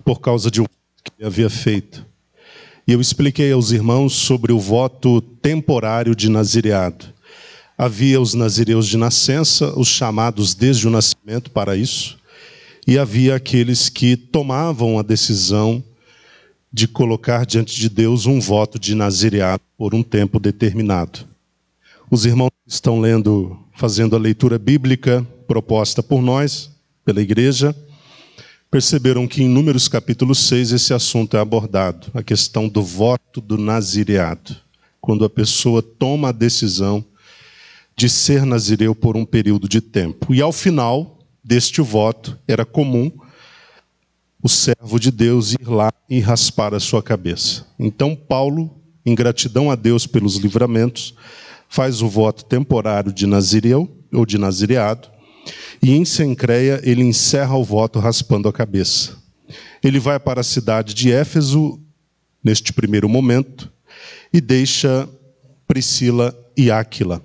por causa de um voto que ele havia feito. E eu expliquei aos irmãos sobre o voto temporário de nazireado. Havia os nazireus de nascença, os chamados desde o nascimento para isso, e havia aqueles que tomavam a decisão de colocar diante de Deus um voto de nazireado por um tempo determinado. Os irmãos que estão fazendo a leitura bíblica proposta por nós, pela igreja, perceberam que em Números capítulo 6 esse assunto é abordado, a questão do voto do nazireado, quando a pessoa toma a decisão de ser nazireu por um período de tempo. E ao final deste voto, era comum o servo de Deus ir lá e raspar a sua cabeça. Então Paulo, em gratidão a Deus pelos livramentos, faz o voto temporário de nazireu, ou de nazireado, e em Cencreia ele encerra o voto raspando a cabeça. Ele vai para a cidade de Éfeso, neste primeiro momento, e deixa Priscila e Áquila.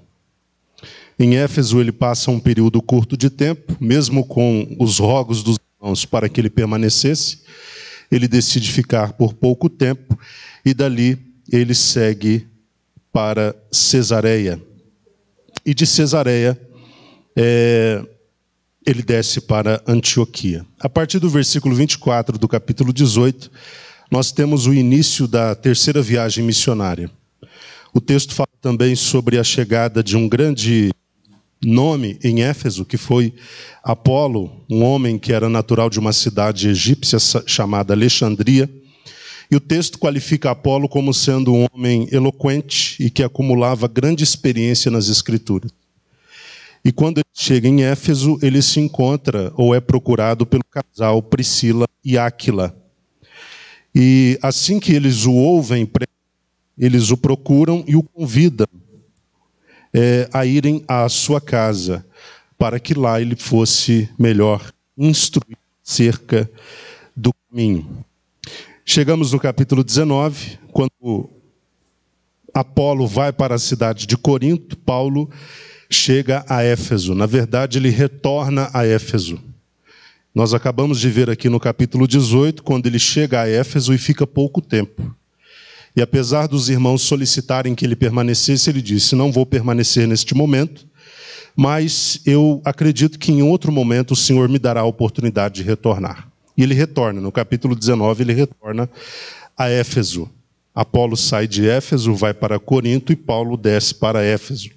Em Éfeso ele passa um período curto de tempo, mesmo com os rogos dos irmãos para que ele permanecesse, ele decide ficar por pouco tempo, e dali ele segue para Cesareia. E de Cesareia, ele desce para Antioquia. A partir do versículo 24 do capítulo 18, nós temos o início da terceira viagem missionária. O texto fala também sobre a chegada de um grande nome em Éfeso, que foi Apolo, um homem que era natural de uma cidade egípcia chamada Alexandria. E o texto qualifica Apolo como sendo um homem eloquente e que acumulava grande experiência nas Escrituras. E quando ele chega em Éfeso, ele se encontra ou é procurado pelo casal Priscila e Áquila. E assim que eles o ouvem, eles o procuram e o convidam a irem à sua casa, para que lá ele fosse melhor instruído acerca do caminho. Chegamos no capítulo 19, quando Apolo vai para a cidade de Corinto, Paulo chega a Éfeso. Na verdade, ele retorna a Éfeso. Nós acabamos de ver aqui no capítulo 18, quando ele chega a Éfeso e fica pouco tempo. E apesar dos irmãos solicitarem que ele permanecesse, ele disse: não vou permanecer neste momento, mas eu acredito que em outro momento o Senhor me dará a oportunidade de retornar. E ele retorna, no capítulo 19, ele retorna a Éfeso. Apolo sai de Éfeso, vai para Corinto, e Paulo desce para Éfeso.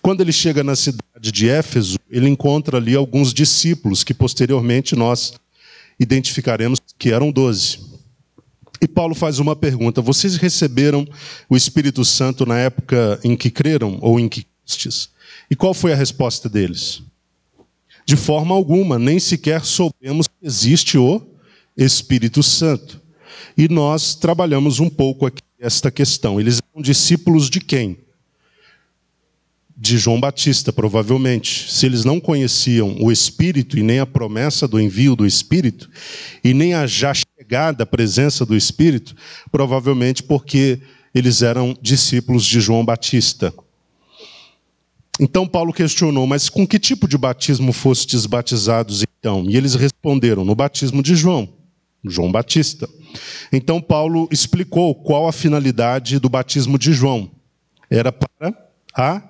Quando ele chega na cidade de Éfeso, ele encontra ali alguns discípulos, que posteriormente nós identificaremos que eram 12. E Paulo faz uma pergunta: vocês receberam o Espírito Santo na época em que creram ou em que crestes? E qual foi a resposta deles? De forma alguma, nem sequer soubemos que existe o Espírito Santo. E nós trabalhamos um pouco aqui esta questão. Eles eram discípulos de quem? De João Batista, provavelmente. Se eles não conheciam o Espírito e nem a promessa do envio do Espírito, e nem a já chegada presença do Espírito, provavelmente porque eles eram discípulos de João Batista. Então Paulo questionou: mas com que tipo de batismo fostes batizados então? E eles responderam: no batismo de João Batista. Então Paulo explicou qual a finalidade do batismo de João. Era para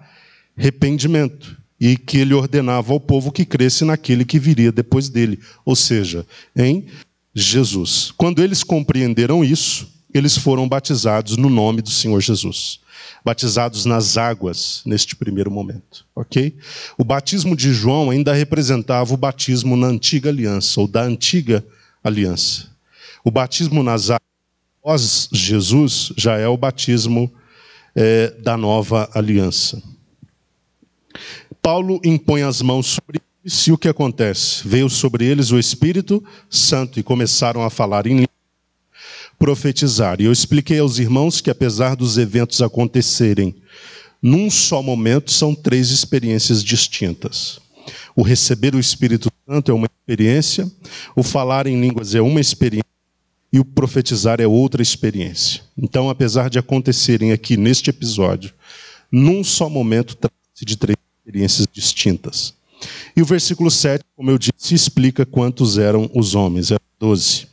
arrependimento, e que ele ordenava ao povo que cresce naquele que viria depois dele, ou seja, em Jesus. Quando eles compreenderam isso, eles foram batizados no nome do Senhor Jesus. Batizados nas águas, neste primeiro momento. Ok? O batismo de João ainda representava o batismo na antiga aliança, ou da antiga aliança. O batismo nas águas após Jesus já é o batismo da nova aliança. Paulo impõe as mãos sobre eles, e o que acontece? Veio sobre eles o Espírito Santo e começaram a falar em língua, profetizar. E eu expliquei aos irmãos que, apesar dos eventos acontecerem num só momento, são 3 experiências distintas. O receber o Espírito Santo é uma experiência, o falar em línguas é uma experiência, e o profetizar é outra experiência. Então, apesar de acontecerem aqui neste episódio, num só momento, trata-se de 3 experiências distintas. E o versículo 7, como eu disse, explica quantos eram os homens. Eram 12.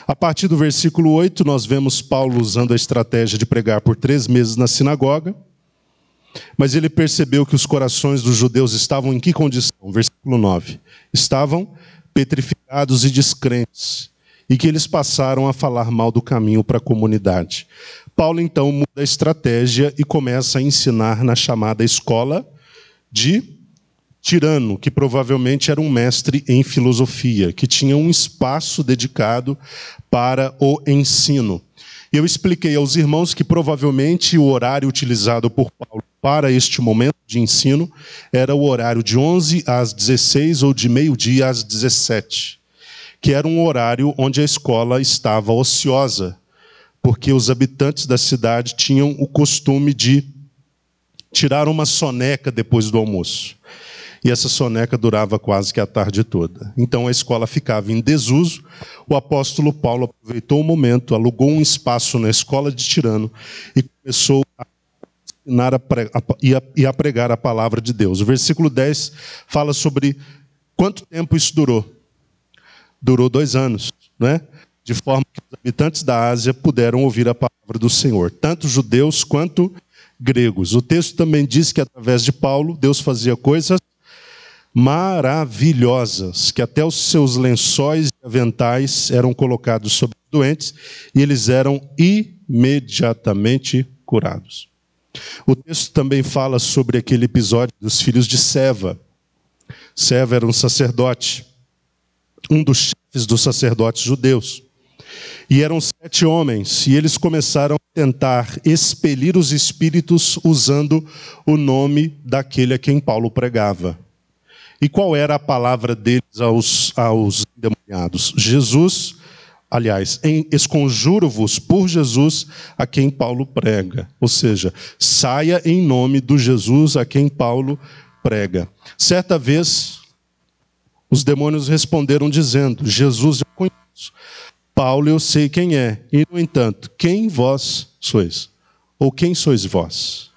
A partir do versículo 8, nós vemos Paulo usando a estratégia de pregar por 3 meses na sinagoga, mas ele percebeu que os corações dos judeus estavam em que condição? Versículo 9. Estavam petrificados e descrentes, e que eles passaram a falar mal do caminho para a comunidade. Paulo, então, muda a estratégia e começa a ensinar na chamada escola de Tirano, que provavelmente era um mestre em filosofia, que tinha um espaço dedicado para o ensino. Eu expliquei aos irmãos que provavelmente o horário utilizado por Paulo para este momento de ensino era o horário de 11 às 16 ou de meio-dia às 17, que era um horário onde a escola estava ociosa, porque os habitantes da cidade tinham o costume de tirar uma soneca depois do almoço. E essa soneca durava quase que a tarde toda. Então a escola ficava em desuso. O apóstolo Paulo aproveitou o momento, alugou um espaço na escola de Tirano e começou a ensinar a pregar a palavra de Deus. O versículo 10 fala sobre quanto tempo isso durou. Durou 2 anos, né? De forma que os habitantes da Ásia puderam ouvir a palavra do Senhor, tanto judeus quanto gregos. O texto também diz que através de Paulo, Deus fazia coisas maravilhosas, que até os seus lençóis e aventais eram colocados sobre os doentes e eles eram imediatamente curados. O texto também fala sobre aquele episódio dos filhos de Seva. Seva era um sacerdote, um dos chefes dos sacerdotes judeus. E eram 7 homens, e eles começaram a tentar expelir os espíritos usando o nome daquele a quem Paulo pregava. E qual era a palavra deles aos endemoniados? Jesus, aliás, esconjuro-vos por Jesus a quem Paulo prega. Ou seja, saia em nome do Jesus a quem Paulo prega. Certa vez, os demônios responderam dizendo: Jesus eu conheço, Paulo eu sei quem é, e no entanto, quem vós sois? Ou quem sois vós?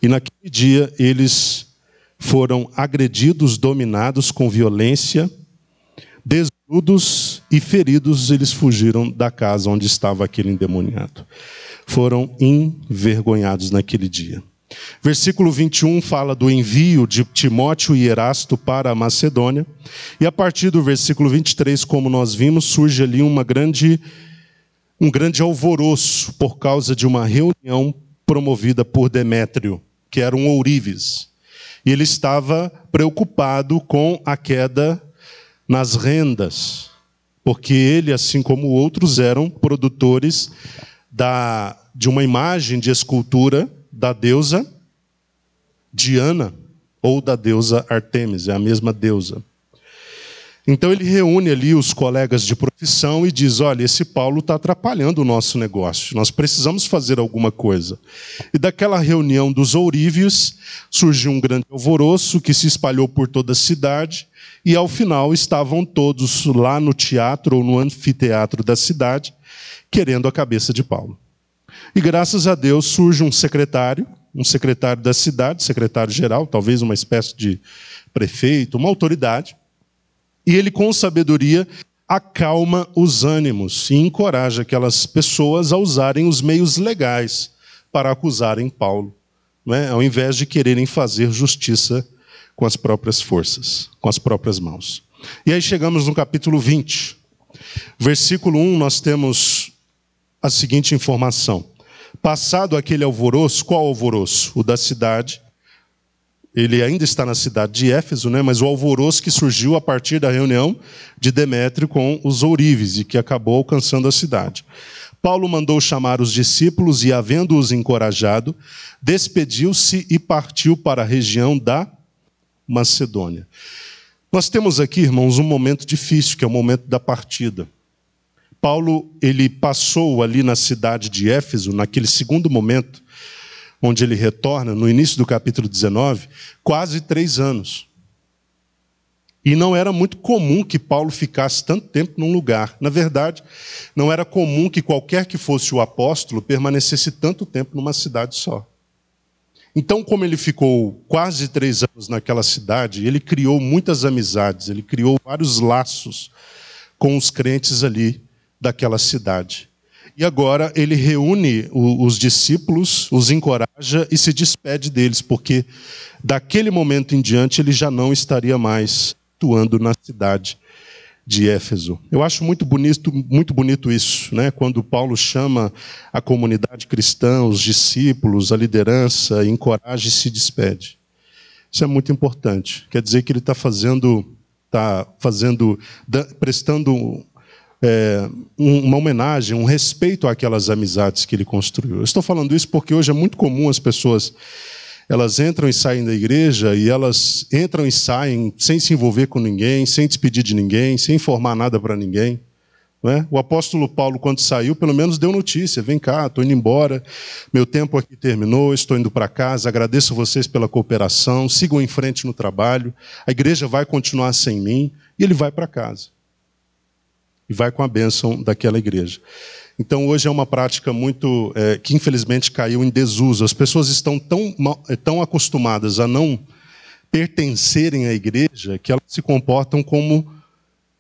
E naquele dia eles foram agredidos, dominados com violência, desnudos e feridos, eles fugiram da casa onde estava aquele endemoniado. Foram envergonhados naquele dia. Versículo 21 fala do envio de Timóteo e Erasto para a Macedônia. E a partir do versículo 23, como nós vimos, surge ali um grande alvoroço por causa de uma reunião promovida por Demétrio, que era um ourives. E ele estava preocupado com a queda nas rendas, porque ele, assim como outros, eram produtores de uma imagem de escultura da deusa Diana, ou da deusa Artemis, é a mesma deusa. Então ele reúne ali os colegas de profissão e diz: olha, esse Paulo está atrapalhando o nosso negócio, nós precisamos fazer alguma coisa. E daquela reunião dos ourívios surgiu um grande alvoroço que se espalhou por toda a cidade, e ao final estavam todos lá no teatro ou no anfiteatro da cidade, querendo a cabeça de Paulo. E graças a Deus surge um secretário da cidade, secretário-geral, talvez uma espécie de prefeito, uma autoridade, e ele, com sabedoria, acalma os ânimos e encoraja aquelas pessoas a usarem os meios legais para acusarem Paulo, não é? Ao invés de quererem fazer justiça com as próprias forças, com as próprias mãos. E aí chegamos no capítulo 20. Versículo 1, nós temos a seguinte informação. Passado aquele alvoroço, qual alvoroço? O da cidade. Ele ainda está na cidade de Éfeso, né? Mas o alvoroço que surgiu a partir da reunião de Demétrio com os ourives e que acabou alcançando a cidade. Paulo mandou chamar os discípulos e, havendo-os encorajado, despediu-se e partiu para a região da Macedônia. Nós temos aqui, irmãos, um momento difícil, que é o momento da partida. Paulo, ele passou ali na cidade de Éfeso, naquele segundo momento, onde ele retorna, no início do capítulo 19, quase 3 anos. E não era muito comum que Paulo ficasse tanto tempo num lugar. Na verdade, não era comum que qualquer que fosse o apóstolo permanecesse tanto tempo numa cidade só. Então, como ele ficou quase 3 anos naquela cidade, ele criou muitas amizades, ele criou vários laços com os crentes ali daquela cidade. E agora ele reúne os discípulos, os encoraja e se despede deles, porque daquele momento em diante ele já não estaria mais atuando na cidade de Éfeso. Eu acho muito bonito isso, né? Quando Paulo chama a comunidade cristã, os discípulos, a liderança, encoraja e se despede. Isso é muito importante. Quer dizer que ele está prestando uma homenagem, um respeito àquelas amizades que ele construiu. Eu estou falando isso porque hoje é muito comum as pessoas, elas entram e saem da igreja e elas entram e saem sem se envolver com ninguém, sem despedir de ninguém, sem informar nada para ninguém. Não é? O apóstolo Paulo, quando saiu, pelo menos deu notícia: vem cá, estou indo embora, meu tempo aqui terminou, estou indo para casa, agradeço vocês pela cooperação, sigam em frente no trabalho, a igreja vai continuar sem mim, e ele vai para casa. E vai com a bênção daquela igreja. Então, hoje é uma prática muito que, infelizmente, caiu em desuso. As pessoas estão tão acostumadas a não pertencerem à igreja que elas se comportam como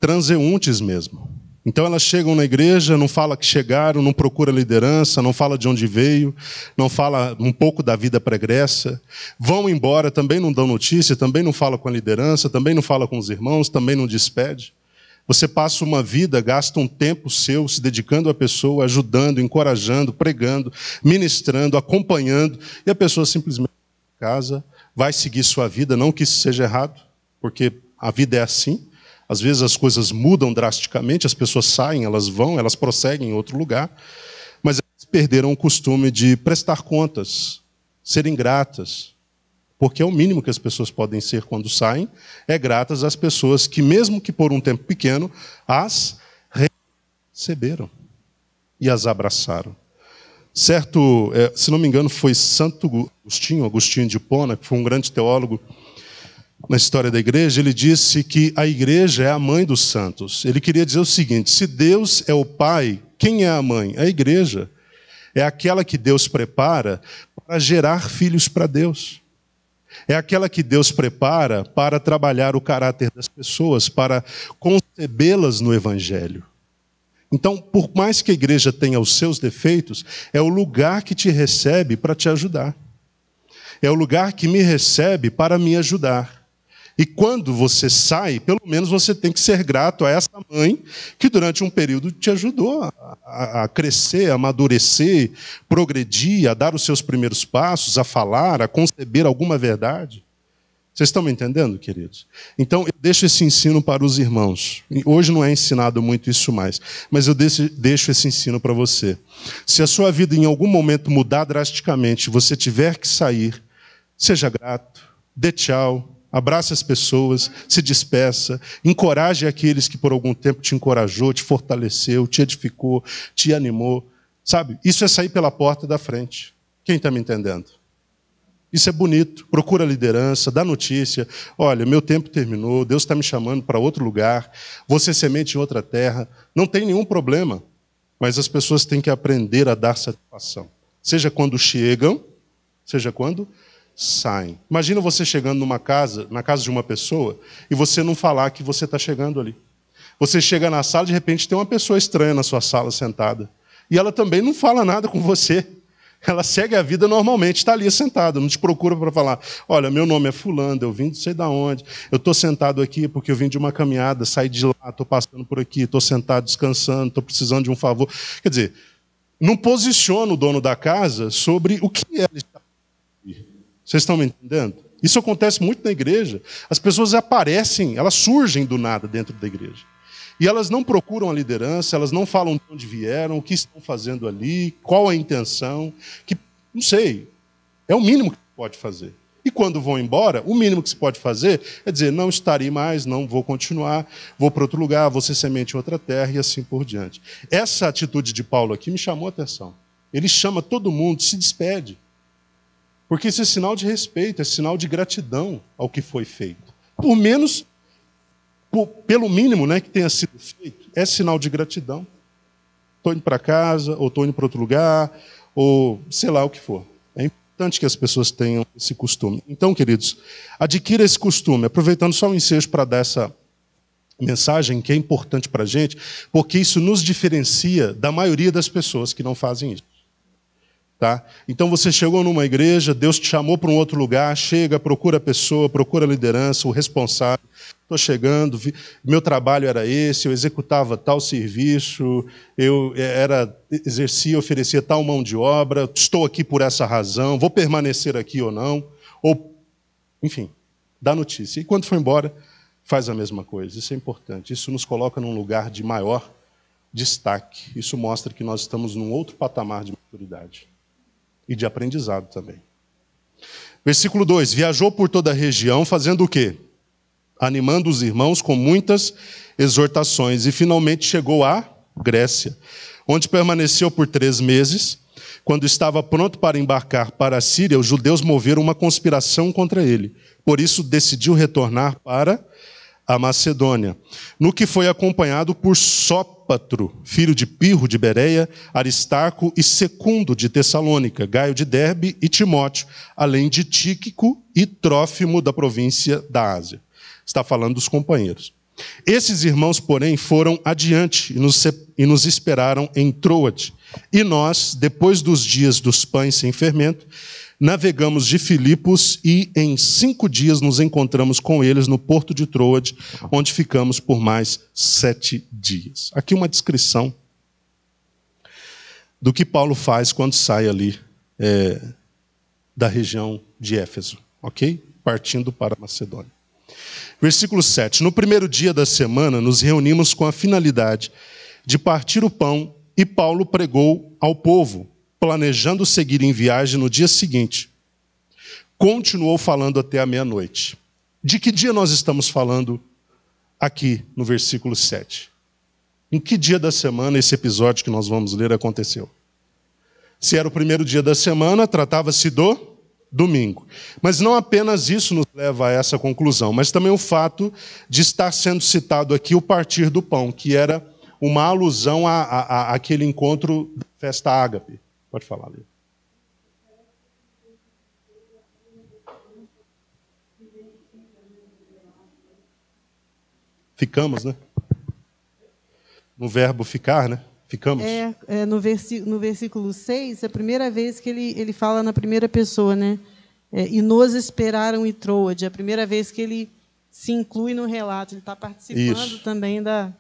transeuntes mesmo. Então, elas chegam na igreja, não fala que chegaram, não procura liderança, não fala de onde veio, não fala um pouco da vida pregressa, vão embora, também não dão notícia, também não fala com a liderança, também não fala com os irmãos, também não despede. Você passa uma vida, gasta um tempo seu se dedicando à pessoa, ajudando, encorajando, pregando, ministrando, acompanhando, e a pessoa simplesmente vai para casa, vai seguir sua vida, não que isso seja errado, porque a vida é assim. Às vezes as coisas mudam drasticamente, as pessoas saem, elas vão, elas prosseguem em outro lugar, mas elas perderam o costume de prestar contas, serem gratas, porque é o mínimo que as pessoas podem ser quando saem, é gratas às pessoas que, mesmo que por um tempo pequeno, as receberam e as abraçaram. Certo, se não me engano, foi Santo Agostinho de Hipona, que foi um grande teólogo na história da igreja, ele disse que a igreja é a mãe dos santos. Ele queria dizer o seguinte: se Deus é o pai, quem é a mãe? A igreja. É aquela que Deus prepara para gerar filhos para Deus. É aquela que Deus prepara para trabalhar o caráter das pessoas, para concebê-las no Evangelho. Então, por mais que a igreja tenha os seus defeitos, é o lugar que te recebe para te ajudar. É o lugar que me recebe para me ajudar. E quando você sai, pelo menos você tem que ser grato a essa mãe que durante um período te ajudou a crescer, a amadurecer, progredir, a dar os seus primeiros passos, a falar, a conceber alguma verdade. Vocês estão me entendendo, queridos? Então, eu deixo esse ensino para os irmãos. Hoje não é ensinado muito isso mais, mas eu deixo esse ensino para você. Se a sua vida em algum momento mudar drasticamente, você tiver que sair, seja grato, dê tchau, abrace as pessoas, se despeça, encoraje aqueles que por algum tempo te encorajou, te fortaleceu, te edificou, te animou. Sabe? Isso é sair pela porta da frente. Quem está me entendendo? Isso é bonito. Procura a liderança, dá notícia. Olha, meu tempo terminou, Deus está me chamando para outro lugar, vou ser semente em outra terra. Não tem nenhum problema, mas as pessoas têm que aprender a dar satisfação. Seja quando chegam, seja quando saem. Imagina você chegando na casa de uma pessoa, e você não falar que você está chegando ali. Você chega na sala, de repente tem uma pessoa estranha na sua sala sentada. E ela também não fala nada com você. Ela segue a vida normalmente, está ali sentada, não te procura para falar: olha, meu nome é fulano, eu vim não sei de onde, eu estou sentado aqui porque eu vim de uma caminhada, saí de lá, estou passando por aqui, estou sentado descansando, estou precisando de um favor. Quer dizer, não posiciona o dono da casa sobre o que ela está fazendo. Vocês estão me entendendo? Isso acontece muito na igreja. As pessoas aparecem, elas surgem do nada dentro da igreja. E elas não procuram a liderança, elas não falam de onde vieram, o que estão fazendo ali, qual a intenção, que, não sei, é o mínimo que se pode fazer. E quando vão embora, o mínimo que se pode fazer é dizer: não estarei mais, não vou continuar, vou para outro lugar, vou ser semente em outra terra e assim por diante. Essa atitude de Paulo aqui me chamou a atenção. Ele chama todo mundo, se despede. Porque isso é sinal de respeito, é sinal de gratidão ao que foi feito. Pelo mínimo, né, que tenha sido feito, é sinal de gratidão. Estou indo para casa, ou estou indo para outro lugar, ou sei lá o que for. É importante que as pessoas tenham esse costume. Então, queridos, adquira esse costume, aproveitando só o ensejo para dar mensagem que é importante para a gente, porque isso nos diferencia da maioria das pessoas que não fazem isso. Tá? Então você chegou numa igreja, Deus te chamou para um outro lugar, chega, procura a pessoa, procura a liderança, o responsável. Estou chegando, meu trabalho era esse, eu executava tal serviço, eu exercia, oferecia tal mão de obra, estou aqui por essa razão, vou permanecer aqui ou não, ou, enfim, dá notícia. E quando for embora, faz a mesma coisa. Isso é importante, isso nos coloca num lugar de maior destaque. Isso mostra que nós estamos num outro patamar de maturidade e de aprendizado também. Versículo 2, viajou por toda a região, fazendo o quê? Animando os irmãos com muitas exortações, e finalmente chegou à Grécia, onde permaneceu por 3 meses. Quando estava pronto para embarcar para a Síria, os judeus moveram uma conspiração contra ele. Por isso decidiu retornar para a Macedônia, no que foi acompanhado por Sópatro, filho de Pirro de Bereia, Aristarco e Secundo de Tessalônica, Gaio de Derbe e Timóteo, além de Tíquico e Trófimo da província da Ásia. Está falando dos companheiros. Esses irmãos, porém, foram adiante e nos esperaram em Troade. E nós, depois dos dias dos pães sem fermento, navegamos de Filipos e em 5 dias nos encontramos com eles no porto de Troade, onde ficamos por mais 7 dias. Aqui uma descrição do que Paulo faz quando sai ali da região de Éfeso, ok? Partindo para a Macedônia. Versículo 7. No primeiro dia da semana, nos reunimos com a finalidade de partir o pão, e Paulo pregou ao povo, planejando seguir em viagem no dia seguinte. Continuou falando até a meia-noite. De que dia nós estamos falando aqui no versículo 7? Em que dia da semana esse episódio que nós vamos ler aconteceu? Se era o primeiro dia da semana, tratava-se do domingo. Mas não apenas isso nos leva a essa conclusão, mas também o fato de estar sendo citado aqui o partir do pão, que era uma alusão àquele encontro da festa ágape. Pode falar, Lê. Ficamos, né? No verbo ficar, né? Ficamos. No versículo 6, é a primeira vez que ele fala na primeira pessoa, né? E nos esperaram em Troade. É a primeira vez que ele se inclui no relato. Ele está participando também da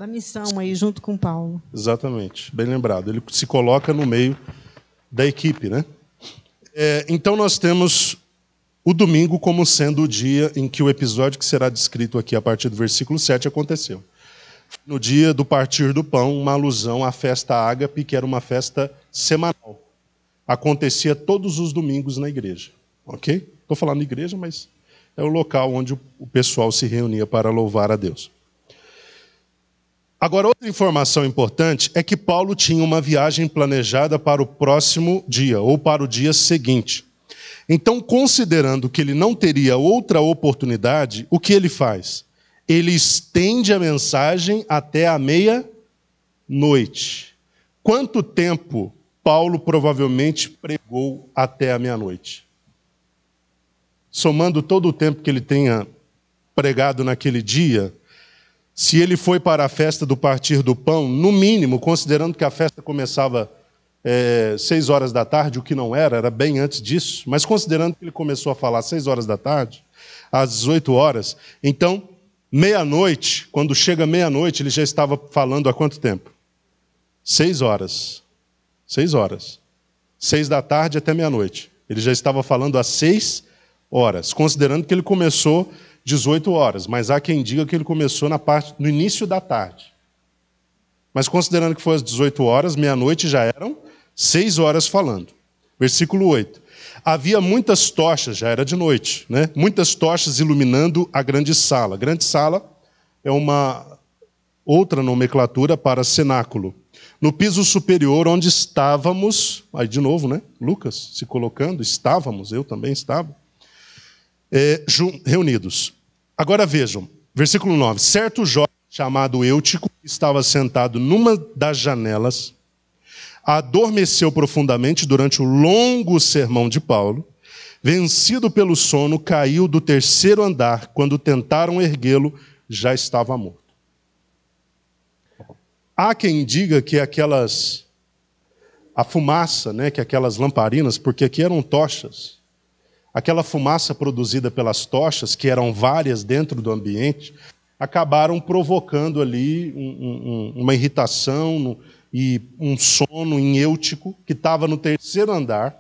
missão aí, junto com Paulo. Exatamente, bem lembrado. Ele se coloca no meio da equipe, né? Então nós temos o domingo como sendo o dia em que o episódio que será descrito aqui a partir do versículo 7 aconteceu. No dia do partir do pão, uma alusão à festa ágape, que era uma festa semanal. Acontecia todos os domingos na igreja. Ok? Estou falando igreja, mas é o local onde o pessoal se reunia para louvar a Deus. Agora, outra informação importante é que Paulo tinha uma viagem planejada para o próximo dia, ou para o dia seguinte. Então, considerando que ele não teria outra oportunidade, o que ele faz? Ele estende a mensagem até a meia-noite. Quanto tempo Paulo provavelmente pregou até a meia-noite? Somando todo o tempo que ele tenha pregado naquele dia, se ele foi para a festa do partir do pão, no mínimo, considerando que a festa começava 6 horas da tarde, o que não era bem antes disso, mas considerando que ele começou a falar às 6 horas da tarde, às 18 horas, então, meia-noite, quando chega meia-noite, ele já estava falando há quanto tempo? 6 horas. 6 horas. 6 da tarde até meia-noite. Ele já estava falando às 6 horas, considerando que ele começou 18 horas, mas há quem diga que ele começou no início da tarde. Mas considerando que foi às 18 horas, meia-noite já eram 6 horas falando. Versículo 8. Havia muitas tochas, já era de noite, né? Muitas tochas iluminando a grande sala. A grande sala é uma outra nomenclatura para cenáculo. No piso superior, onde estávamos, aí de novo, né? Lucas se colocando, estávamos, eu também estava, reunidos. Agora vejam, versículo 9. Certo jovem chamado Eutico estava sentado numa das janelas, adormeceu profundamente durante o longo sermão de Paulo, vencido pelo sono, caiu do 3º andar. Quando tentaram erguê-lo, já estava morto. Há quem diga que a fumaça, né, que aquelas lamparinas, porque aqui eram tochas, aquela fumaça produzida pelas tochas, que eram várias dentro do ambiente, acabaram provocando ali uma irritação e um sono em Eutico, que estava no terceiro andar,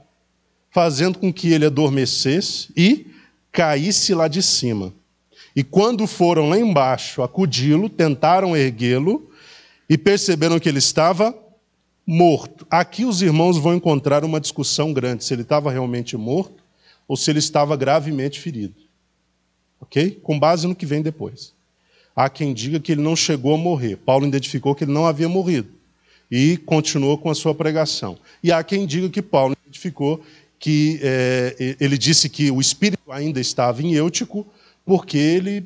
fazendo com que ele adormecesse e caísse lá de cima. E quando foram lá embaixo acudi-lo, tentaram erguê-lo e perceberam que ele estava morto. Aqui os irmãos vão encontrar uma discussão grande, se ele estava realmente morto ou se ele estava gravemente ferido. Ok? Com base no que vem depois. Há quem diga que ele não chegou a morrer. Paulo identificou que ele não havia morrido e continuou com a sua pregação. E há quem diga que Paulo identificou que ele disse que o espírito ainda estava em Eutico, porque ele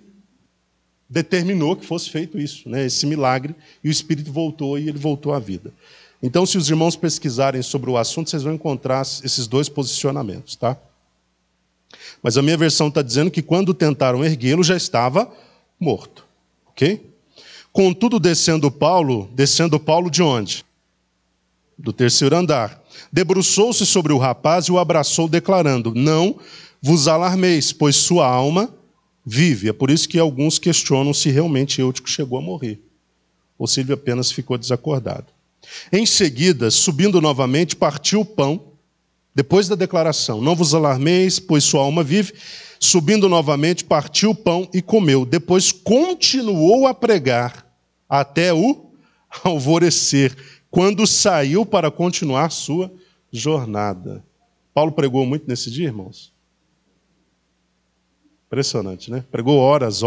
determinou que fosse feito isso, né, esse milagre, e o espírito voltou e ele voltou à vida. Então, se os irmãos pesquisarem sobre o assunto, vocês vão encontrar esses dois posicionamentos, tá? Mas a minha versão está dizendo que quando tentaram erguê-lo, já estava morto, ok? Contudo, descendo Paulo de onde? Do terceiro andar. Debruçou-se sobre o rapaz e o abraçou, declarando: não vos alarmeis, pois sua alma vive. É por isso que alguns questionam se realmente Eutico chegou a morrer, ou se ele apenas ficou desacordado. Em seguida, subindo novamente, partiu o pão, depois da declaração: não vos alarmeis, pois sua alma vive. Subindo novamente, partiu o pão e comeu. Depois continuou a pregar até o alvorecer, quando saiu para continuar sua jornada. Paulo pregou muito nesse dia, irmãos? Impressionante, né? Pregou horas.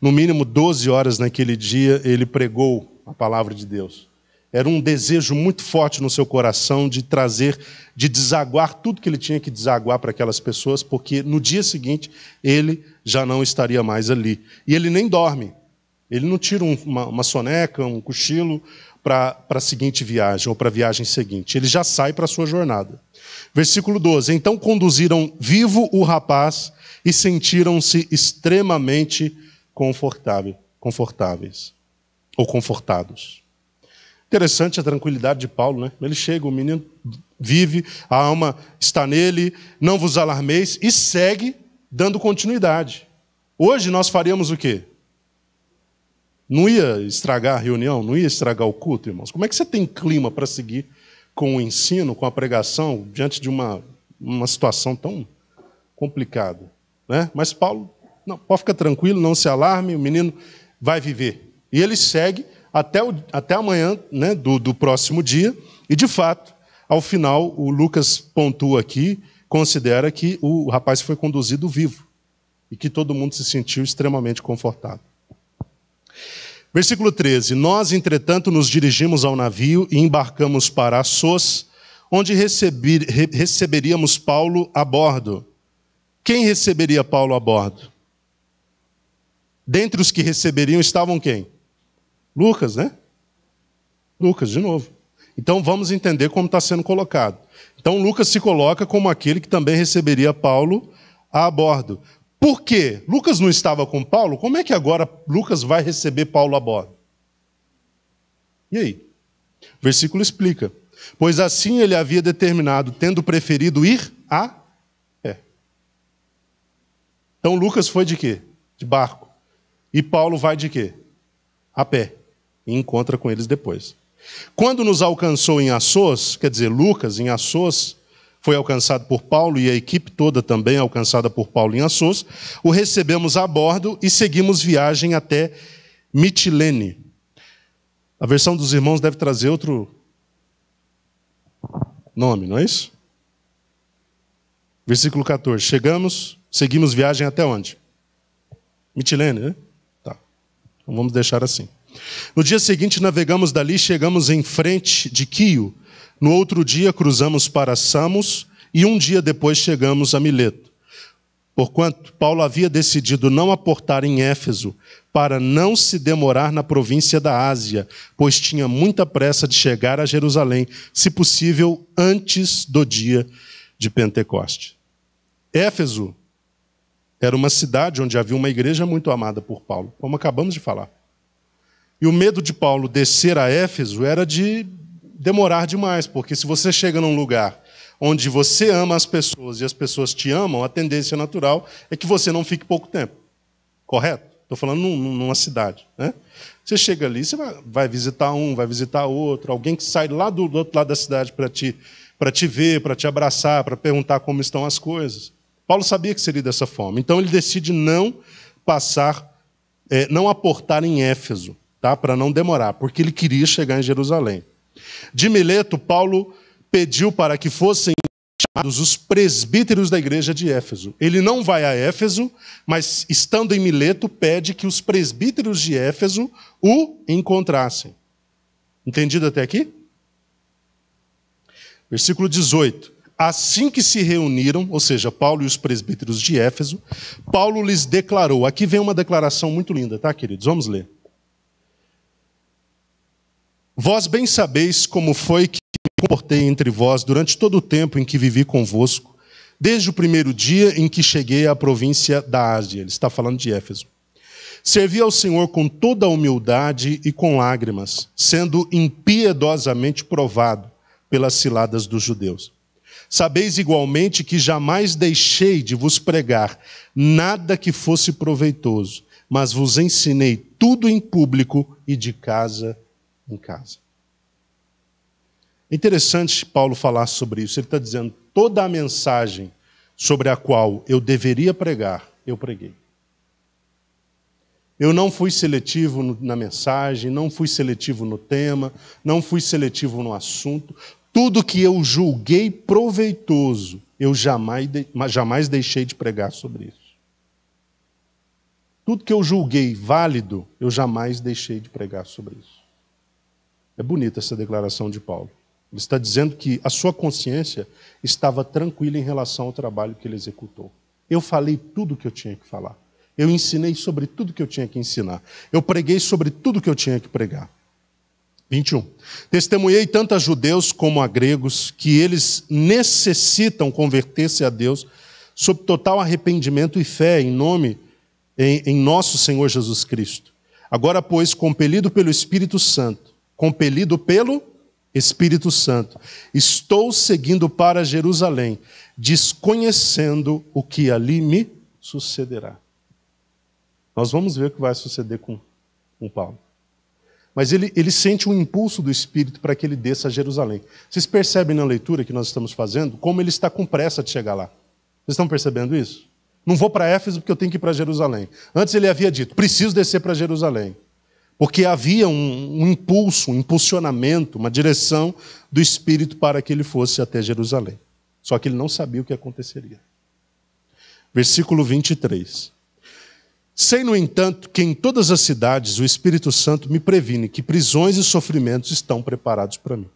No mínimo 12 horas naquele dia ele pregou a palavra de Deus. Era um desejo muito forte no seu coração de trazer, de desaguar tudo que ele tinha que desaguar para aquelas pessoas, porque no dia seguinte ele já não estaria mais ali. E ele nem dorme. Ele não tira uma soneca, um cochilo para a seguinte viagem, ou para a viagem seguinte. Ele já sai para a sua jornada. Versículo 12. Então conduziram vivo o rapaz e sentiram-se extremamente confortáveis. Ou confortados. Interessante a tranquilidade de Paulo, né? Ele chega, o menino vive, a alma está nele, não vos alarmeis, e segue dando continuidade. Hoje nós faríamos o quê? Não ia estragar a reunião, não ia estragar o culto, irmãos? Como é que você tem clima para seguir com o ensino, com a pregação, diante de uma situação tão complicada, né? Mas Paulo, não, pode ficar tranquilo, não se alarme, o menino vai viver. E ele segue até amanhã, né, do próximo dia, e de fato, ao final, o Lucas pontua aqui, considera que o rapaz foi conduzido vivo, e que todo mundo se sentiu extremamente confortável. Versículo 13. Nós, entretanto, nos dirigimos ao navio e embarcamos para Assos, onde receberíamos Paulo a bordo. Quem receberia Paulo a bordo? Dentre os que receberiam estavam quem? Lucas, né? Lucas, de novo. Então vamos entender como está sendo colocado. Então Lucas se coloca como aquele que também receberia Paulo a bordo. Por quê? Lucas não estava com Paulo? Como é que agora Lucas vai receber Paulo a bordo? E aí? O versículo explica. Pois assim ele havia determinado, tendo preferido ir a pé. Então Lucas foi de quê? De barco. E Paulo vai de quê? A pé. E encontra com eles depois. Quando nos alcançou em Assos, quer dizer, Lucas em Assos, foi alcançado por Paulo e a equipe toda também alcançada por Paulo em Assos, o recebemos a bordo e seguimos viagem até Mitilene. A versão dos irmãos deve trazer outro nome, não é isso? Versículo 14. Seguimos viagem até onde? Mitilene, né? Tá. Então vamos deixar assim. No dia seguinte navegamos dali, chegamos em frente de Quio. No outro dia cruzamos para Samos e um dia depois chegamos a Mileto. Porquanto Paulo havia decidido não aportar em Éfeso para não se demorar na província da Ásia, pois tinha muita pressa de chegar a Jerusalém, se possível antes do dia de Pentecoste. Éfeso Era uma cidade onde havia uma igreja muito amada por Paulo, como acabamos de falar. E o medo de Paulo descer a Éfeso era de demorar demais, porque se você chega num lugar onde você ama as pessoas e as pessoas te amam, a tendência natural é que você não fique pouco tempo. Correto? Estou falando numa cidade, né? Você chega ali, você vai visitar um, vai visitar outro, alguém que sai lá do outro lado da cidade para te ver, para te abraçar, para perguntar como estão as coisas. Paulo sabia que seria dessa forma, então ele decide não aportar em Éfeso, tá? Para não demorar, porque ele queria chegar em Jerusalém. De Mileto, Paulo pediu para que fossem chamados os presbíteros da igreja de Éfeso. Ele não vai a Éfeso, mas estando em Mileto, pede que os presbíteros de Éfeso o encontrassem. Entendido até aqui? Versículo 18. Assim que se reuniram, ou seja, Paulo e os presbíteros de Éfeso, Paulo lhes declarou. Aqui vem uma declaração muito linda, tá, queridos? Vamos ler. Vós bem sabeis como foi que me comportei entre vós durante todo o tempo em que vivi convosco, desde o primeiro dia em que cheguei à província da Ásia. Ele está falando de Éfeso. Servi ao Senhor com toda a humildade e com lágrimas, sendo impiedosamente provado pelas ciladas dos judeus. Sabeis igualmente que jamais deixei de vos pregar nada que fosse proveitoso, mas vos ensinei tudo em público e de casa em casa. É interessante Paulo falar sobre isso. Ele está dizendo, toda a mensagem sobre a qual eu deveria pregar, eu preguei. Eu não fui seletivo na mensagem, não fui seletivo no tema, não fui seletivo no assunto. Tudo que eu julguei proveitoso, eu jamais deixei de pregar sobre isso. Tudo que eu julguei válido, eu jamais deixei de pregar sobre isso. É bonita essa declaração de Paulo. Ele está dizendo que a sua consciência estava tranquila em relação ao trabalho que ele executou. Eu falei tudo o que eu tinha que falar. Eu ensinei sobre tudo que eu tinha que ensinar. Eu preguei sobre tudo que eu tinha que pregar. 21. Testemunhei tanto a judeus como a gregos que eles necessitam converter-se a Deus sob total arrependimento e fé em nosso Senhor Jesus Cristo. Agora, pois, compelido pelo Espírito Santo, estou seguindo para Jerusalém, desconhecendo o que ali me sucederá. Nós vamos ver o que vai suceder com Paulo. Mas ele sente um impulso do Espírito para que ele desça a Jerusalém. Vocês percebem na leitura que nós estamos fazendo como ele está com pressa de chegar lá. Vocês estão percebendo isso? Não vou para Éfeso porque eu tenho que ir para Jerusalém. Antes ele havia dito, preciso descer para Jerusalém. Porque havia um impulso, um impulsionamento, uma direção do Espírito para que ele fosse até Jerusalém. Só que ele não sabia o que aconteceria. Versículo 23. Sei, no entanto, que em todas as cidades o Espírito Santo me previne que prisões e sofrimentos estão preparados para mim.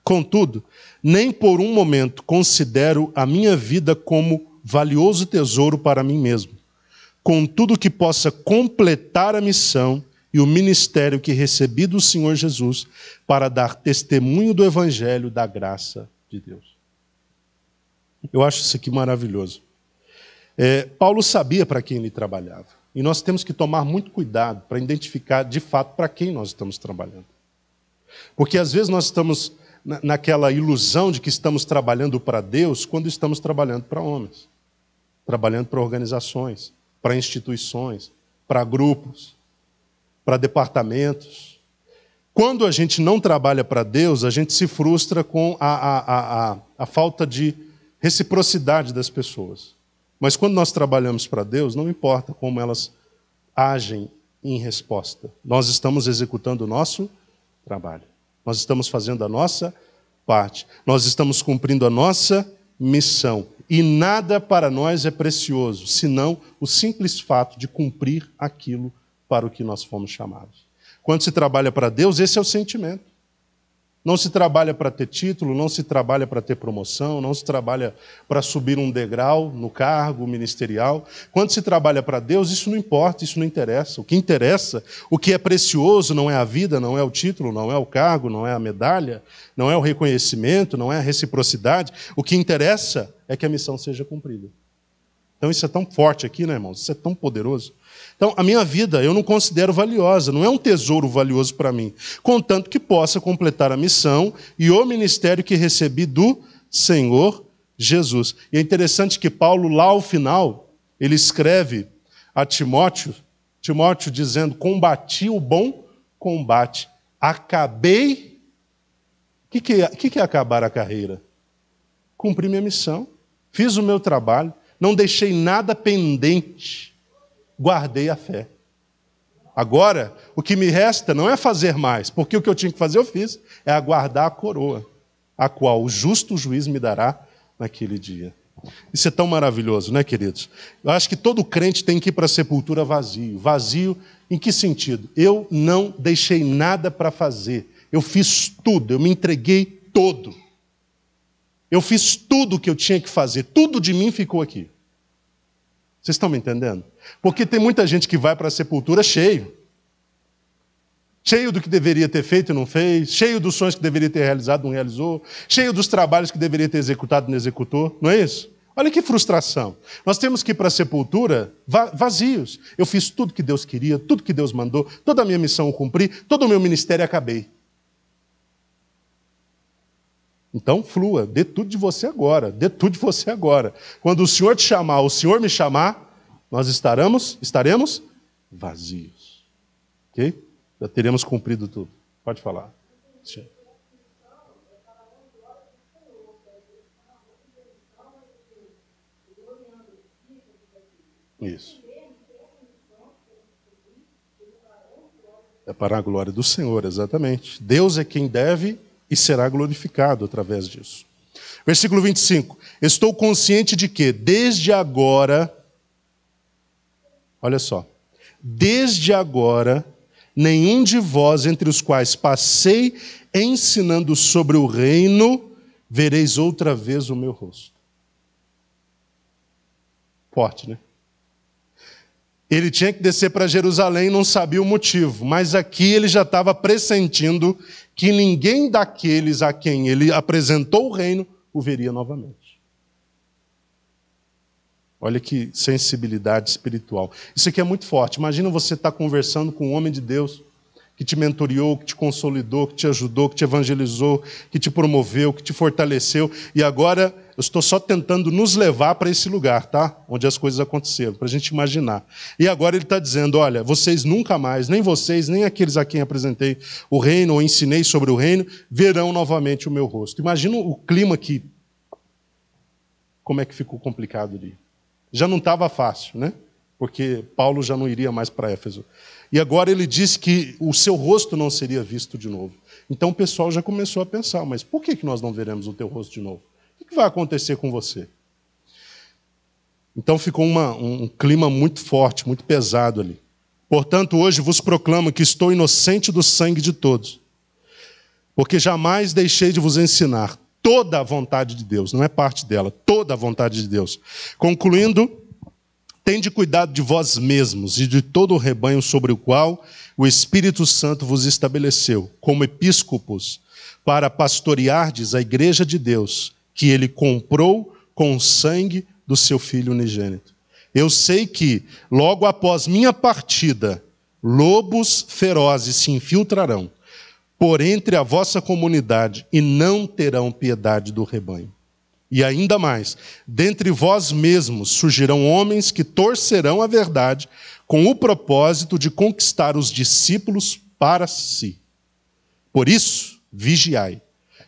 Contudo, nem por um momento considero a minha vida como valioso tesouro para mim mesmo, com tudo que possa completar a missão e o ministério que recebi do Senhor Jesus para dar testemunho do Evangelho da graça de Deus. Eu acho isso aqui maravilhoso. Paulo sabia para quem ele trabalhava. E nós temos que tomar muito cuidado para identificar, de fato, para quem nós estamos trabalhando. Porque, às vezes, nós estamos naquela ilusão de que estamos trabalhando para Deus quando estamos trabalhando para homens. Trabalhando para organizações, para instituições, para grupos, para departamentos. Quando a gente não trabalha para Deus, a gente se frustra com a falta de reciprocidade das pessoas. Mas quando nós trabalhamos para Deus, não importa como elas agem em resposta. Nós estamos executando o nosso trabalho. Nós estamos fazendo a nossa parte. Nós estamos cumprindo a nossa missão. E nada para nós é precioso, senão o simples fato de cumprir aquilo para o que nós fomos chamados. Quando se trabalha para Deus, esse é o sentimento. Não se trabalha para ter título, não se trabalha para ter promoção, não se trabalha para subir um degrau no cargo ministerial. Quando se trabalha para Deus, isso não importa, isso não interessa. O que interessa, o que é precioso não é a vida, não é o título, não é o cargo, não é a medalha, não é o reconhecimento, não é a reciprocidade. O que interessa é que a missão seja cumprida. Então isso é tão forte aqui, né, irmãos? Isso é tão poderoso. Então, a minha vida eu não considero valiosa, não é um tesouro valioso para mim, contanto que possa completar a missão e o ministério que recebi do Senhor Jesus. E é interessante que Paulo, lá ao final, ele escreve a Timóteo dizendo, combati o bom combate, acabei... O que é acabar a carreira? Cumpri minha missão, fiz o meu trabalho, não deixei nada pendente, guardei a fé. Agora, o que me resta não é fazer mais, porque o que eu tinha que fazer eu fiz, é aguardar a coroa, a qual o justo juiz me dará naquele dia. Isso é tão maravilhoso, né, queridos? Eu acho que todo crente tem que ir para a sepultura vazio. Vazio em que sentido? Eu não deixei nada para fazer. Eu fiz tudo, eu me entreguei todo. Eu fiz tudo o que eu tinha que fazer, tudo de mim ficou aqui. Vocês estão me entendendo? Porque tem muita gente que vai para a sepultura cheio do que deveria ter feito e não fez, cheio dos sonhos que deveria ter realizado e não realizou, cheio dos trabalhos que deveria ter executado e não executou, não é isso? Olha que frustração. Nós temos que ir para a sepultura vazios. Eu fiz tudo que Deus queria, tudo que Deus mandou, toda a minha missão eu cumpri, todo o meu ministério acabei. Então, flua, dê tudo de você agora, dê tudo de você agora. Quando o Senhor te chamar, o Senhor me chamar, nós estaremos vazios. Ok? Já teremos cumprido tudo. Pode falar. Isso. É para a glória do Senhor, exatamente. Deus é quem deve e será glorificado através disso. Versículo 25. Estou consciente de que, desde agora, olha só, desde agora, nenhum de vós, entre os quais passei ensinando sobre o reino, vereis outra vez o meu rosto. Forte, né? Ele tinha que descer para Jerusalém, não sabia o motivo, mas aqui ele já estava pressentindo que ninguém daqueles a quem ele apresentou o reino o veria novamente. Olha que sensibilidade espiritual. Isso aqui é muito forte. Imagina você estar conversando com um homem de Deus que te mentoreou, que te consolidou, que te ajudou, que te evangelizou, que te promoveu, que te fortaleceu, e agora eu estou só tentando nos levar para esse lugar, tá? Onde as coisas aconteceram, para a gente imaginar. E agora ele está dizendo, olha, vocês nunca mais, nem vocês, nem aqueles a quem apresentei o reino, ou ensinei sobre o reino, verão novamente o meu rosto. Imagina o clima aqui. Como é que ficou complicado ali? Já não estava fácil, né? Porque Paulo já não iria mais para Éfeso. E agora ele disse que o seu rosto não seria visto de novo. Então o pessoal já começou a pensar, mas por que nós não veremos o teu rosto de novo? O que vai acontecer com você? Então ficou um clima muito forte, muito pesado ali. Portanto, hoje vos proclamo que estou inocente do sangue de todos, porque jamais deixei de vos ensinar toda a vontade de Deus, não é parte dela, toda a vontade de Deus. Concluindo, tende cuidado de vós mesmos e de todo o rebanho sobre o qual o Espírito Santo vos estabeleceu, como episcopos, para pastoreardes a igreja de Deus, que ele comprou com o sangue do seu Filho unigênito. Eu sei que, logo após minha partida, lobos ferozes se infiltrarão por entre a vossa comunidade e não terão piedade do rebanho. E ainda mais, dentre vós mesmos surgirão homens que torcerão a verdade com o propósito de conquistar os discípulos para si. Por isso, vigiai.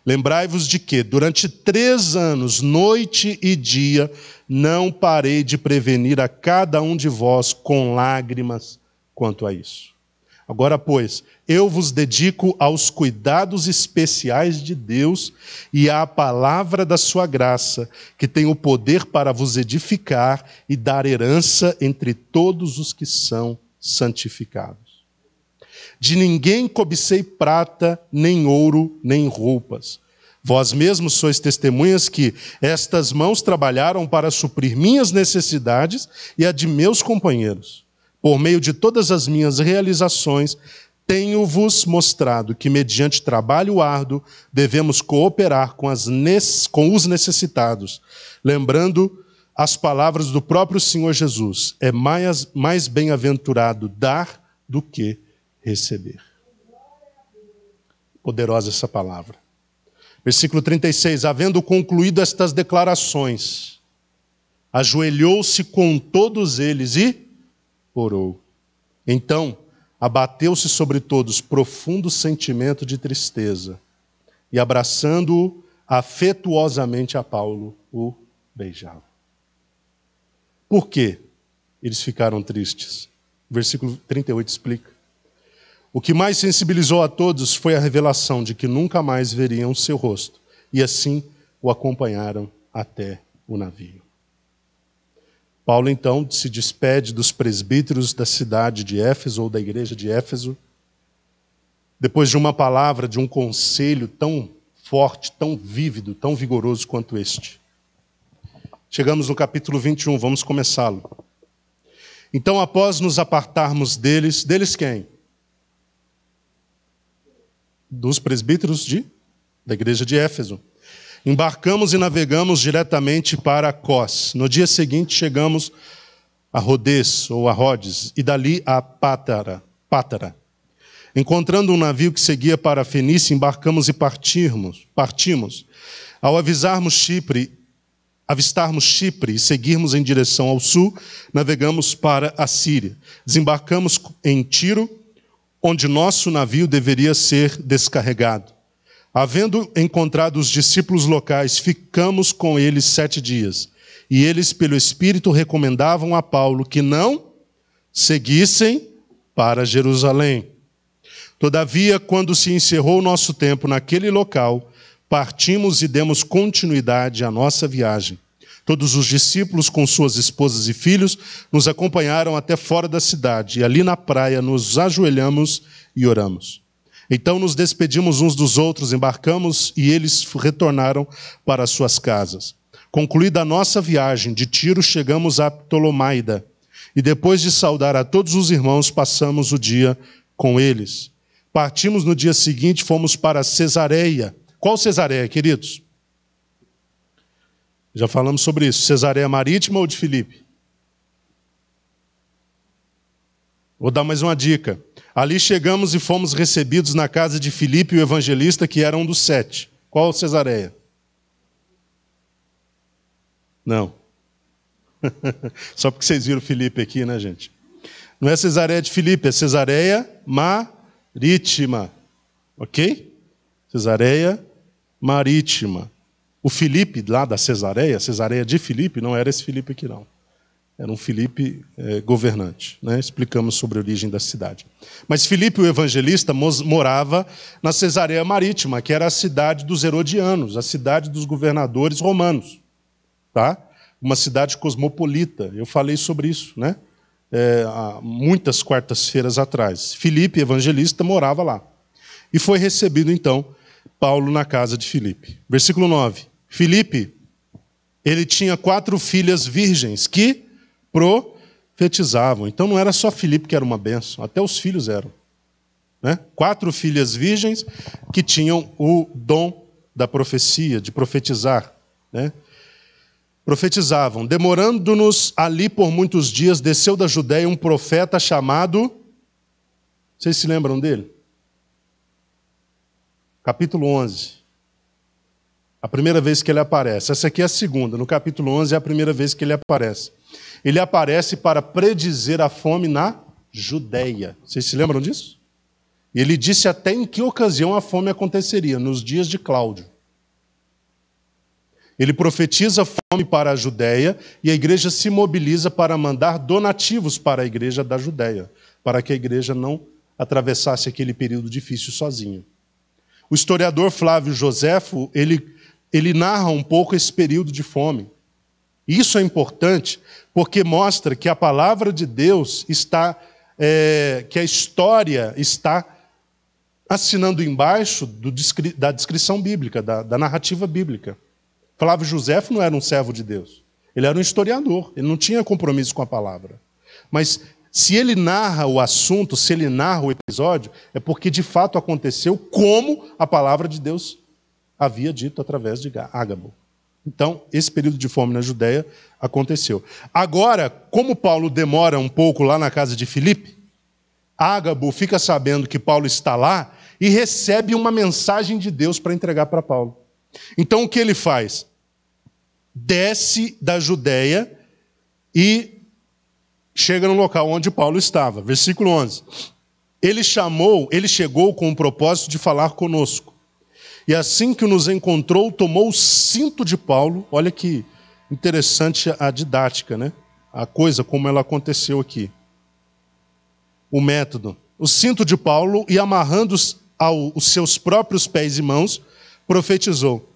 Lembrai-vos de que, durante 3 anos, noite e dia, não parei de prevenir a cada um de vós com lágrimas quanto a isso. Agora, pois, eu vos dedico aos cuidados especiais de Deus e à palavra da sua graça, que tem o poder para vos edificar e dar herança entre todos os que são santificados. De ninguém cobicei prata, nem ouro, nem roupas. Vós mesmos sois testemunhas que estas mãos trabalharam para suprir minhas necessidades e a de meus companheiros. Por meio de todas as minhas realizações, tenho-vos mostrado que, mediante trabalho árduo, devemos cooperar com os necessitados, lembrando as palavras do próprio Senhor Jesus: é mais bem-aventurado dar do que receber. Poderosa essa palavra. Versículo 36, havendo concluído estas declarações, ajoelhou-se com todos eles e orou. Então, abateu-se sobre todos profundo sentimento de tristeza, e abraçando-o afetuosamente a Paulo, o beijava. Por quê eles ficaram tristes? Versículo 38 explica. O que mais sensibilizou a todos foi a revelação de que nunca mais veriam seu rosto, e assim o acompanharam até o navio. Paulo, então, se despede dos presbíteros da cidade de Éfeso, ou da igreja de Éfeso, depois de uma palavra, de um conselho tão forte, tão vívido, tão vigoroso quanto este. Chegamos no capítulo 21, vamos começá-lo. Então, após nos apartarmos deles quem? Dos presbíteros da igreja de Éfeso. Embarcamos e navegamos diretamente para Cós. No dia seguinte chegamos a Rodés, ou a Rhodes, e dali a Pátara. Encontrando um navio que seguia para a Fenícia, embarcamos e partimos. Ao avistarmos Chipre e seguirmos em direção ao sul, navegamos para a Síria. Desembarcamos em Tiro, onde nosso navio deveria ser descarregado. Havendo encontrado os discípulos locais, ficamos com eles 7 dias. E eles, pelo Espírito, recomendavam a Paulo que não seguissem para Jerusalém. Todavia, quando se encerrou o nosso tempo naquele local, partimos e demos continuidade à nossa viagem. Todos os discípulos, com suas esposas e filhos, nos acompanharam até fora da cidade, e ali na praia nos ajoelhamos e oramos. Então nos despedimos uns dos outros, embarcamos e eles retornaram para suas casas. Concluída a nossa viagem, de Tiro chegamos a Ptolomaida, e depois de saudar a todos os irmãos, passamos o dia com eles. Partimos no dia seguinte, fomos para Cesareia. Qual Cesareia, queridos? Já falamos sobre isso. Cesareia Marítima ou de Filipe? Vou dar mais uma dica. Ali chegamos e fomos recebidos na casa de Filipe, o evangelista, que era um dos 7. Qual Cesareia? Não. Só porque vocês viram Filipe aqui, né, gente? Não é Cesareia de Filipe, é Cesareia Marítima. Ok? Cesareia Marítima. O Filipe, lá da Cesareia de Filipe, não era esse Filipe aqui, não. Era um Filipe governante. Né? Explicamos sobre a origem da cidade. Mas Filipe, o evangelista, morava na Cesareia Marítima, que era a cidade dos Herodianos, a cidade dos governadores romanos. Tá? Uma cidade cosmopolita. Eu falei sobre isso, né? Há muitas quartas-feiras atrás. Filipe, evangelista, morava lá. E foi recebido, então, Paulo na casa de Filipe. Versículo 9. Filipe, ele tinha 4 filhas virgens que profetizavam. Então não era só Filipe que era uma bênção, até os filhos eram. Né? 4 filhas virgens que tinham o dom da profecia, de profetizar. Né? Profetizavam. Demorando-nos ali por muitos dias, desceu da Judéia um profeta chamado... Vocês se lembram dele? Capítulo 11. A primeira vez que ele aparece. Essa aqui é a segunda. No capítulo 11 é a primeira vez que ele aparece. Ele aparece para predizer a fome na Judéia. Vocês se lembram disso? E ele disse até em que ocasião a fome aconteceria, nos dias de Cláudio. Ele profetiza fome para a Judéia e a igreja se mobiliza para mandar donativos para a igreja da Judéia, para que a igreja não atravessasse aquele período difícil sozinha. O historiador Flávio Joséfo, ele narra um pouco esse período de fome. Isso é importante porque mostra que a palavra de Deus está, que a história está assinando embaixo da descrição bíblica, da narrativa bíblica. Flávio Joséfo não era um servo de Deus. Ele era um historiador, ele não tinha compromisso com a palavra. Mas se ele narra o assunto, se ele narra o episódio, é porque de fato aconteceu como a palavra de Deus havia dito através de Ágabo. Então, esse período de fome na Judéia aconteceu. Agora, como Paulo demora um pouco lá na casa de Filipe, Ágabo fica sabendo que Paulo está lá e recebe uma mensagem de Deus para entregar para Paulo. Então, o que ele faz? Desce da Judéia e chega no local onde Paulo estava. Versículo 11. Ele chegou com o propósito de falar conosco. E assim que nos encontrou, tomou o cinto de Paulo. Olha que interessante a didática, né? A coisa como ela aconteceu aqui. O método. O cinto de Paulo e amarrando os seus próprios pés e mãos, profetizou.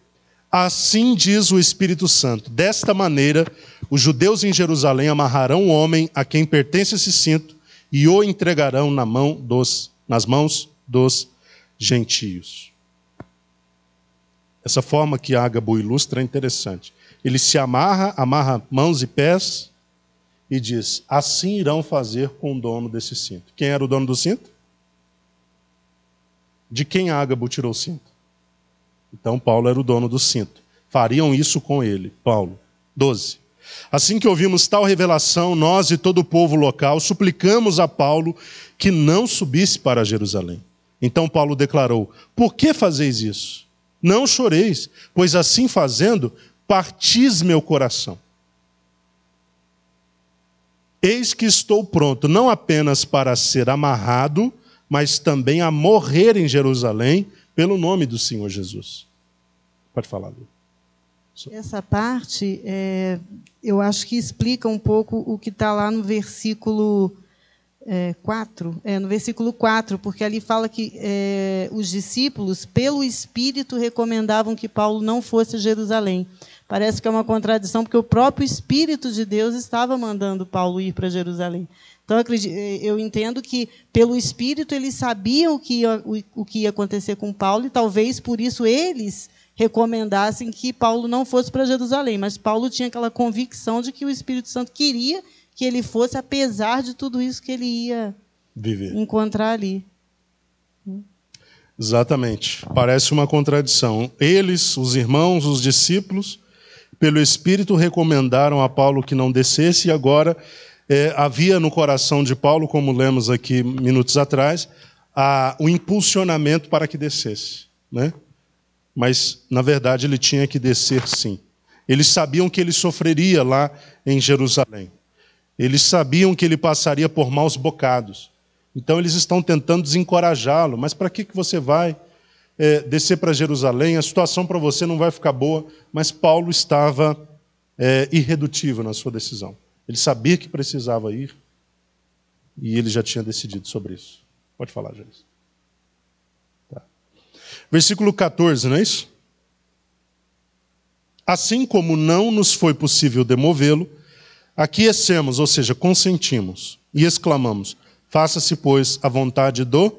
Assim diz o Espírito Santo. Desta maneira, os judeus em Jerusalém amarrarão o homem a quem pertence esse cinto e o entregarão nas mãos dos gentios. Essa forma que Ágabo ilustra é interessante. Ele se amarra mãos e pés e diz, assim irão fazer com o dono desse cinto. Quem era o dono do cinto? De quem Ágabo tirou o cinto? Então Paulo era o dono do cinto. Fariam isso com ele, Paulo. 12. Assim que ouvimos tal revelação, nós e todo o povo local suplicamos a Paulo que não subisse para Jerusalém. Então Paulo declarou, por que fazeis isso? Não choreis, pois assim fazendo, partis meu coração. Eis que estou pronto, não apenas para ser amarrado, mas também a morrer em Jerusalém, pelo nome do Senhor Jesus. Pode falar, Lu. Essa parte, eu acho que explica um pouco o que está lá no versículo 4. No versículo 4, porque ali fala que os discípulos, pelo Espírito, recomendavam que Paulo não fosse a Jerusalém. Parece que é uma contradição, porque o próprio Espírito de Deus estava mandando Paulo ir para Jerusalém. Então, eu entendo que, pelo Espírito, eles sabiam o que ia acontecer com Paulo, e talvez por isso eles recomendassem que Paulo não fosse para Jerusalém. Mas Paulo tinha aquela convicção de que o Espírito Santo queria que ele fosse, apesar de tudo isso que ele ia encontrar ali. Exatamente. Parece uma contradição. Eles, os irmãos, os discípulos, pelo Espírito recomendaram a Paulo que não descesse, e agora havia no coração de Paulo, como lemos aqui minutos atrás, o impulsionamento para que descesse, né? Mas, na verdade, ele tinha que descer sim. Eles sabiam que ele sofreria lá em Jerusalém. Eles sabiam que ele passaria por maus bocados. Então, eles estão tentando desencorajá-lo. Mas para que você vai descer para Jerusalém? A situação para você não vai ficar boa. Mas Paulo estava irredutível na sua decisão. Ele sabia que precisava ir e ele já tinha decidido sobre isso. Pode falar, Jair. Tá. Versículo 14, não é isso? Assim como não nos foi possível demovê-lo, aquecemos, ou seja, consentimos e exclamamos, faça-se, pois, a vontade do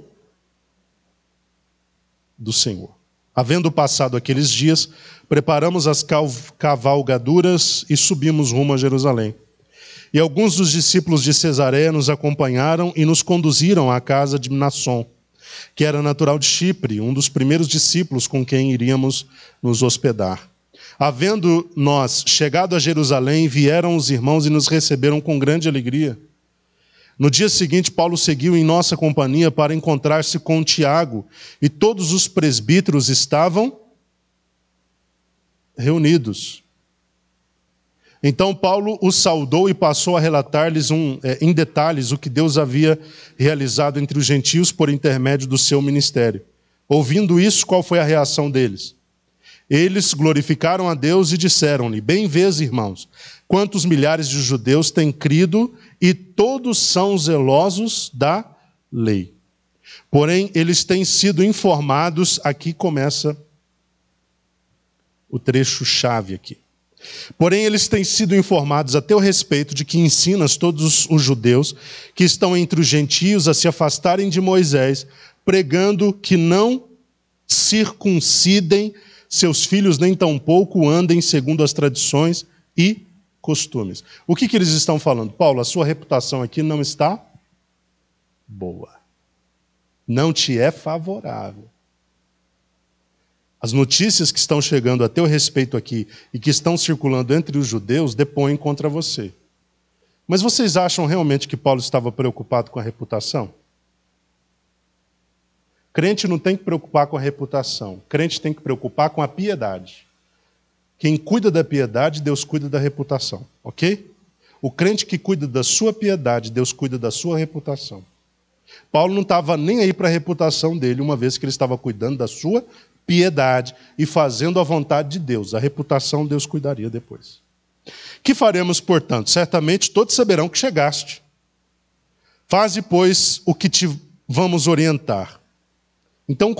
Senhor. Havendo passado aqueles dias, preparamos as cavalgaduras e subimos rumo a Jerusalém. E alguns dos discípulos de Cesareia nos acompanharam e nos conduziram à casa de Mnasson, que era natural de Chipre, um dos primeiros discípulos com quem iríamos nos hospedar. Havendo nós chegado a Jerusalém, vieram os irmãos e nos receberam com grande alegria. No dia seguinte, Paulo seguiu em nossa companhia para encontrar-se com Tiago, e todos os presbíteros estavam reunidos. Então Paulo os saudou e passou a relatar-lhes em detalhes o que Deus havia realizado entre os gentios por intermédio do seu ministério. Ouvindo isso, qual foi a reação deles? Eles glorificaram a Deus e disseram-lhe, bem vês, irmãos, quantos milhares de judeus têm crido e todos são zelosos da lei. Porém, eles têm sido informados, aqui começa o trecho-chave aqui. Porém, eles têm sido informados a teu respeito de que ensinas todos os judeus que estão entre os gentios a se afastarem de Moisés, pregando que não circuncidem seus filhos, nem tampouco andem segundo as tradições e costumes. O que eles estão falando? Paulo, a sua reputação aqui não está boa. Não te é favorável. As notícias que estão chegando a teu respeito aqui e que estão circulando entre os judeus depõem contra você. Mas vocês acham realmente que Paulo estava preocupado com a reputação? Crente não tem que preocupar com a reputação. Crente tem que preocupar com a piedade. Quem cuida da piedade, Deus cuida da reputação. Ok? O crente que cuida da sua piedade, Deus cuida da sua reputação. Paulo não estava nem aí para a reputação dele, uma vez que ele estava cuidando da sua piedade e fazendo a vontade de Deus. A reputação Deus cuidaria depois. Que faremos, portanto? Certamente todos saberão que chegaste. Faze, pois, o que te vamos orientar. Então,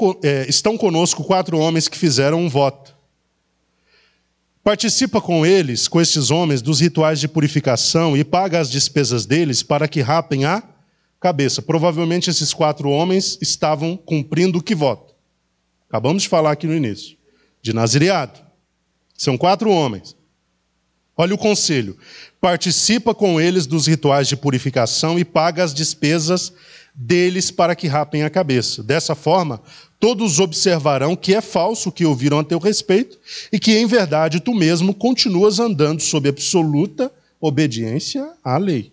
estão conosco 4 homens que fizeram um voto. Participa com eles, com estes homens, dos rituais de purificação e paga as despesas deles para que rapem a cabeça. Provavelmente esses 4 homens estavam cumprindo o que voto. Acabamos de falar aqui no início. De nazireado. São 4 homens. Olha o conselho. Participa com eles dos rituais de purificação e paga as despesas deles para que rapem a cabeça. Dessa forma, todos observarão que é falso o que ouviram a teu respeito e que, em verdade, tu mesmo continuas andando sob absoluta obediência à lei.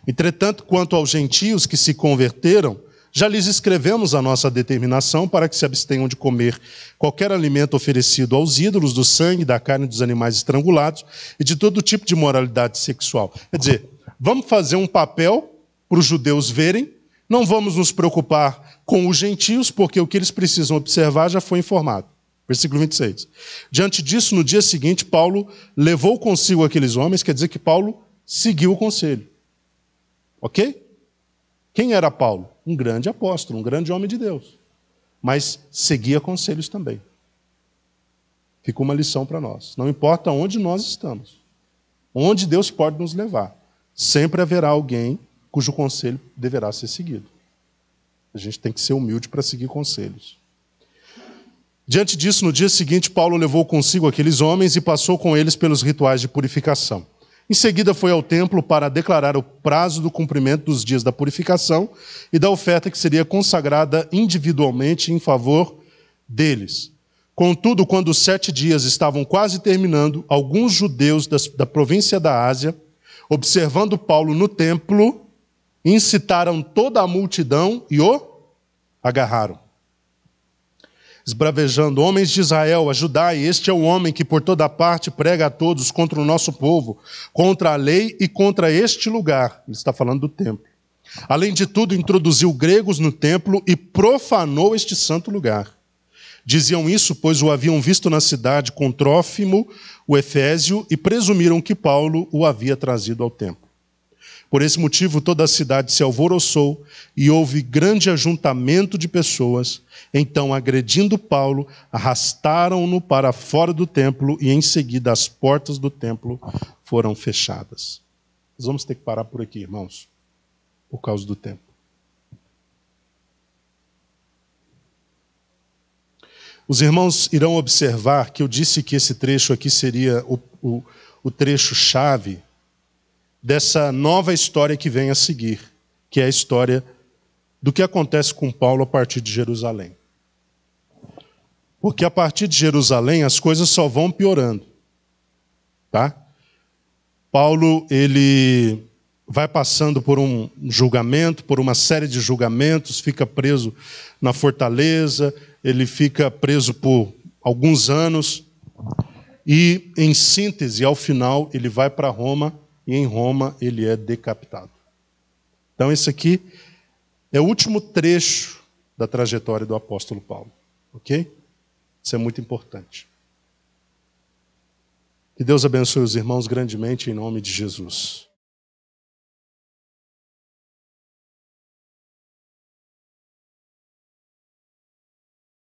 Entretanto, quanto aos gentios que se converteram, já lhes escrevemos a nossa determinação para que se abstenham de comer qualquer alimento oferecido aos ídolos, do sangue, da carne dos animais estrangulados e de todo tipo de moralidade sexual. Quer dizer, vamos fazer um papel para os judeus verem, não vamos nos preocupar com os gentios, porque o que eles precisam observar já foi informado. Versículo 26. Diante disso, no dia seguinte, Paulo levou consigo aqueles homens, quer dizer que Paulo seguiu o conselho. Ok? Quem era Paulo? Um grande apóstolo, um grande homem de Deus. Mas seguia conselhos também. Fica uma lição para nós. Não importa onde nós estamos, onde Deus pode nos levar, sempre haverá alguém cujo conselho deverá ser seguido. A gente tem que ser humilde para seguir conselhos. Diante disso, no dia seguinte, Paulo levou consigo aqueles homens e passou com eles pelos rituais de purificação. Em seguida foi ao templo para declarar o prazo do cumprimento dos dias da purificação e da oferta que seria consagrada individualmente em favor deles. Contudo, quando os 7 dias estavam quase terminando, alguns judeus da província da Ásia, observando Paulo no templo, incitaram toda a multidão e o agarraram. Esbravejando: homens de Israel, ajudai, este é o homem que por toda parte prega a todos contra o nosso povo, contra a lei e contra este lugar. Ele está falando do templo. Além de tudo, introduziu gregos no templo e profanou este santo lugar. Diziam isso, pois o haviam visto na cidade com Trófimo, o efésio, e presumiram que Paulo o havia trazido ao templo. Por esse motivo, toda a cidade se alvoroçou e houve grande ajuntamento de pessoas. Então, agredindo Paulo, arrastaram-no para fora do templo e, em seguida, as portas do templo foram fechadas. Nós vamos ter que parar por aqui, irmãos, por causa do tempo. Os irmãos irão observar que eu disse que esse trecho aqui seria o trecho-chave dessa nova história que vem a seguir, que é a história do que acontece com Paulo a partir de Jerusalém. Porque a partir de Jerusalém as coisas só vão piorando. Tá? Paulo, ele vai passando por um julgamento, por uma série de julgamentos, fica preso na fortaleza, ele fica preso por alguns anos e, em síntese, ao final, ele vai para Roma e em Roma ele é decapitado. Então esse aqui é o último trecho da trajetória do apóstolo Paulo. Ok? Isso é muito importante. Que Deus abençoe os irmãos grandemente em nome de Jesus.